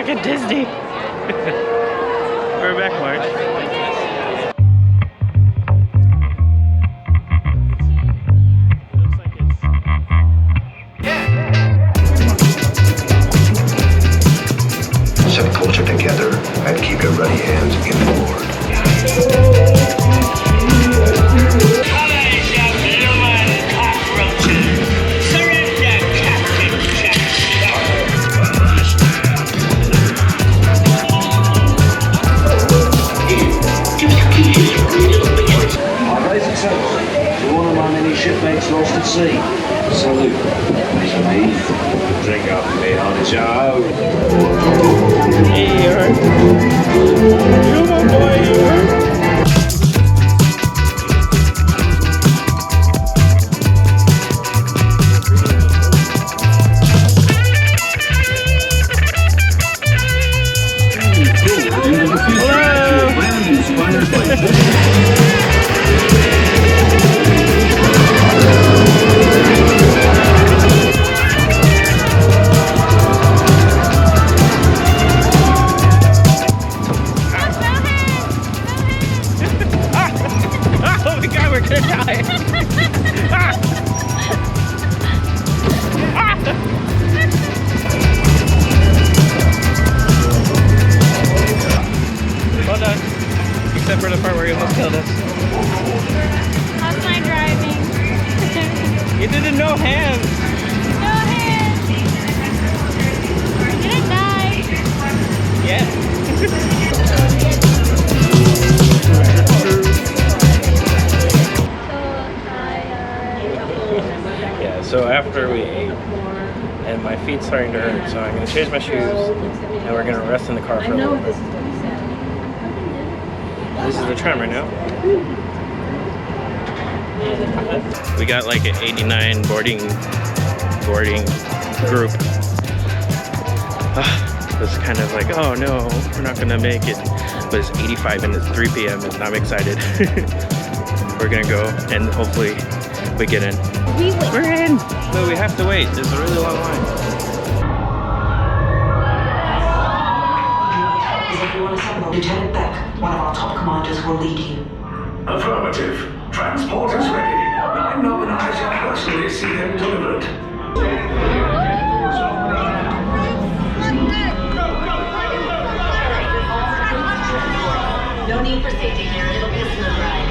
like at Disney. We're back, March. Set culture together and keep your ready hands inboard. Shipmates lost at sea. Salute. To me. Drink up for me, honey Joe. Hey, Aaron. Come on, boy, Aaron. Except for the part where you almost killed us. How's my driving? You did it no hands. No hands. You're gonna die. Yeah. Yeah, so after we ate, and my feet's starting to hurt, so I'm gonna change my shoes, and we're gonna rest in the car for a little bit. This is the tram right now. We got like an 89 boarding group. It's kind of like, oh no, we're not gonna make it. But it's 85 and it's 3 p.m. and I'm excited. We're gonna go and hopefully we get in. We're in! But we have to wait. There's a really long line. Lieutenant Beck, one of our top commanders, will lead you. Affirmative. Transport is ready. I nominate you personally see them delivered. No need for safety here. It'll be a smooth ride.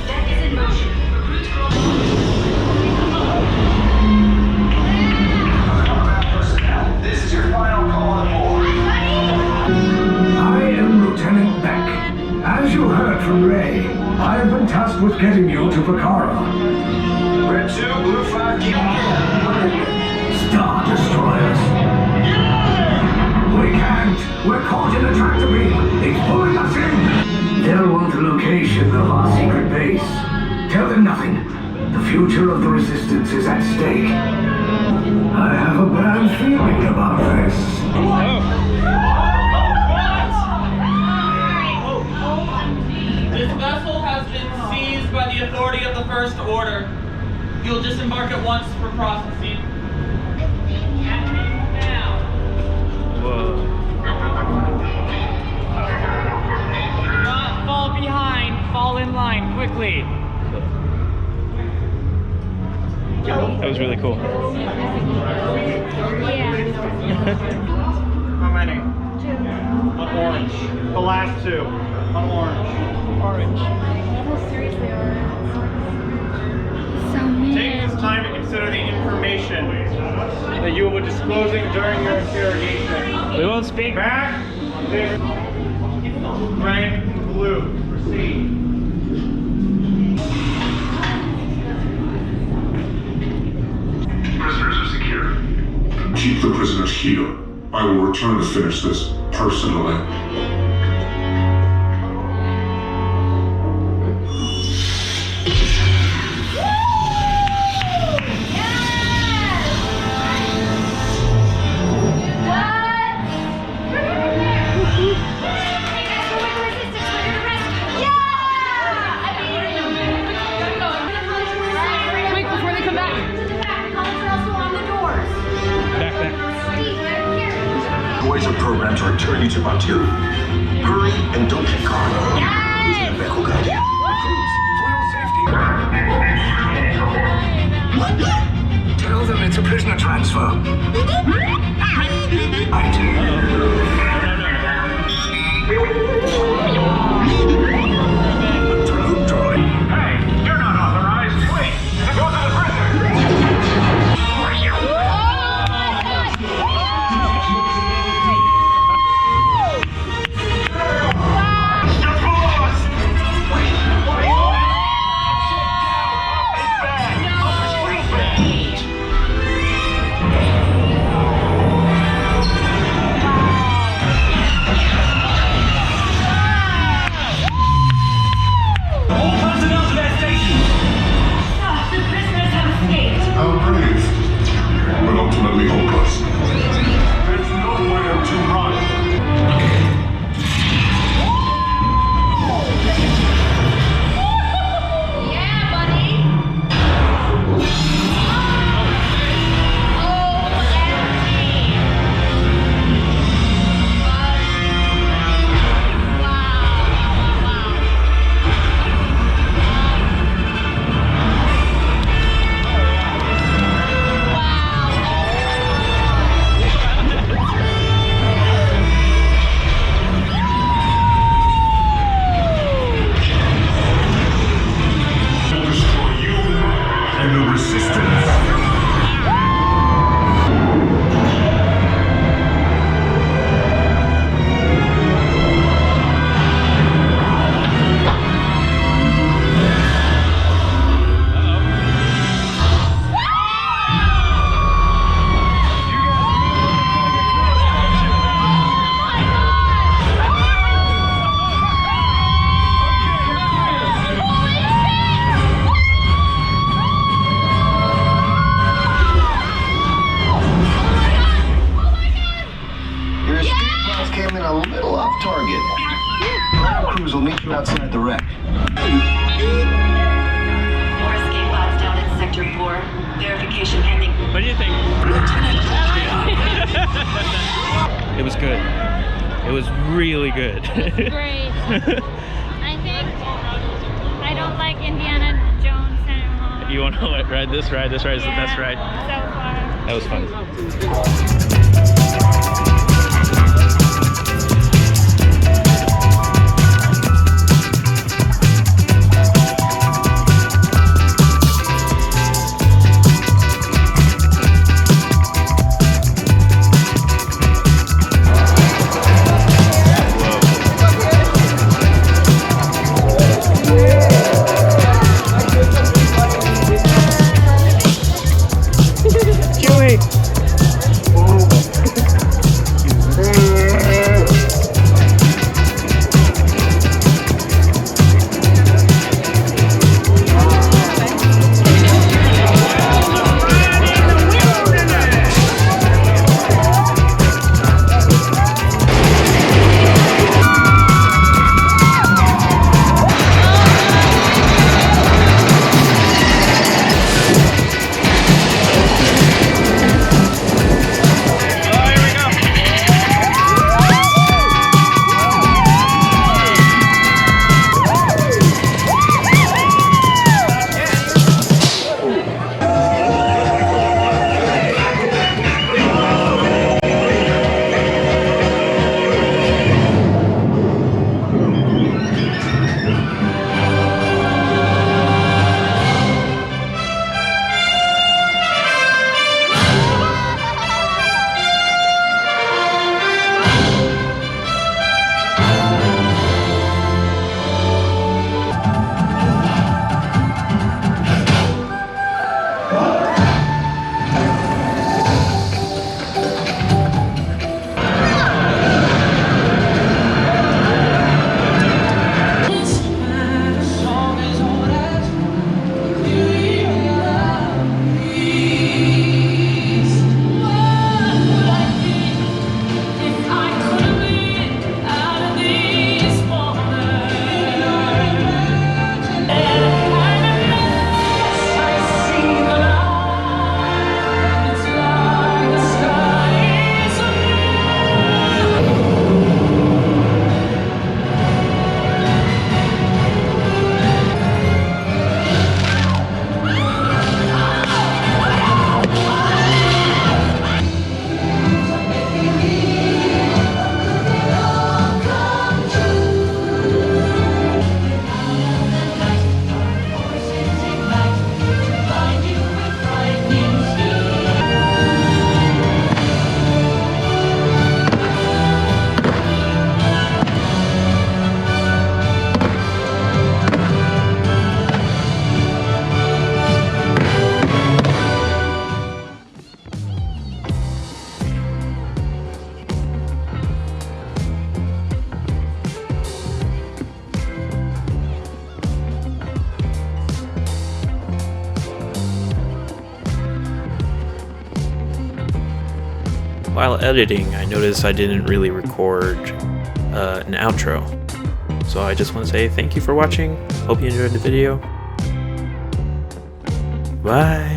Deck is in motion. Recruits This is your final call on board. I am Lieutenant Beck. As you heard from Ray, I have been tasked with getting you to Picara. Red 2, Blue 5, keep on. Star Destroyers. We can't. We're caught in a tractor beam. It's pulling us in. They'll want the location of our secret base. Tell them nothing. The future of the Resistance is at stake. I have a bad feeling about this. This vessel has been seized by the authority of the First Order. You'll disembark at once for processing. Now. Whoa. Do not fall behind. Fall in line quickly. That was really cool. How many? 2. On orange. The last 2. On orange. Orange. Seriously, Take this time to consider the information that you will be disclosing during your interrogation. We won't speak. Back. This. Rank blue. Proceed. Prisoners are secure. Keep the prisoners here. I will return to finish this personally. Wait, before they come back. The back. Comments are also on the doors. turn you to part 2. Hurry and don't get caught. Lieutenant Beck will guide you. Crews, for your safety. Tell them it's a prisoner transfer. Drone droid. Hey, you're not authorized. Wait, go to the prisoner. How brave, but ultimately hopeless. There's nowhere to run. Yeah, buddy. Will destroy you and the resistance. Your escape plans came in a little off target. Ground crews will meet you outside the wreck. More escape pods down in Sector 4. Verification pending. What do you think? It was good. It was really good. Great. I think I don't like Indiana Jones anymore. You want to ride this? Ride this ride is the best ride. So far. That was fun. Chewie! while editing, I noticed I didn't really record an outro. So I just want to say thank you for watching. Hope you enjoyed the video. Bye.